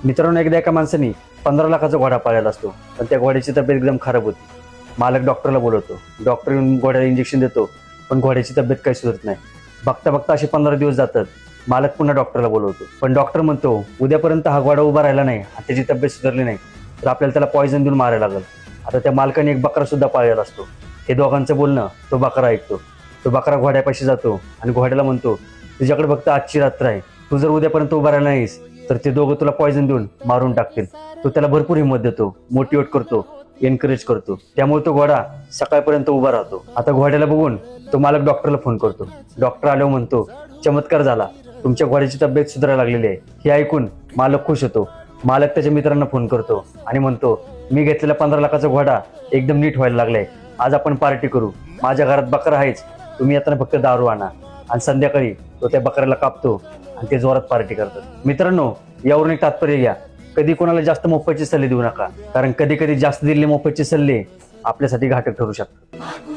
मित्रांनो, एकदा एका माणसाने 15 लाखाचा घोडा पाळलेला असतो, पण त्या घोड्याची तब्येत एकदम खराब होती. मालक डॉक्टरला बोलवतो. डॉक्टर येऊन घोड्याला इंजेक्शन देतो, पण घोड्याची तब्येत काही सुधारत नाही. बघता बघता असे 15 दिवस जातात. मालक पुन्हा डॉक्टरला बोलवतो, पण डॉक्टर म्हणतो उद्यापर्यंत हा घोडा उभा राहिला नाही आणि त्याची तब्येत सुधारली नाही तर आपल्याला त्याला पॉयझन देऊन मारायला लागेल. आता त्या मालकाने एक बकरा सुद्धा पाळलेला असतो. हे दोघांचं बोलणं तो बकरा ऐकतो. तो बकरा घोड्यापाशी जातो आणि घोड्याला म्हणतो, तुझ्याकडे फक्त आजची रात्र आहे. तू जर उद्यापर्यंत उभा राहिला नाहीस तर ते दोघं तुला पॉयझन देऊन मारून टाकतील. तो त्याला भरपूर हिंमत देतो, मोटिवेट करतो, एनकरेज करतो. त्यामुळे तो घोडा सकाळपर्यंत उभा राहतो. आता घोड्याला बघून तो मालक डॉक्टरला फोन करतो. डॉक्टर आल्यावर म्हणतो, चमत्कार झाला, तुमच्या घोड्याची तब्येत सुधारायला लागलेली आहे. हे ऐकून मालक खुश होतो. मालक त्याच्या मित्रांना फोन करतो आणि म्हणतो, मी घेतलेला 15 लाखाचा घोडा एकदम नीट व्हायला लागलाय. आज आपण पार्टी करू. माझ्या घरात बकरा आहेच, तुम्ही येताना फक्त दारू आणा. आणि संध्याकाळी तो त्या बकऱ्याला कापतो आणि ते जोरात पार्टी करतात. मित्रांनो, यावरून एक तात्पर्य घ्या, कधी कोणाला जास्त मोफतचे सल्ले देऊ नका, कारण कधी कधी जास्त दिलेले मोफतचे सल्ले आपल्यासाठी घातक ठरू शकतात.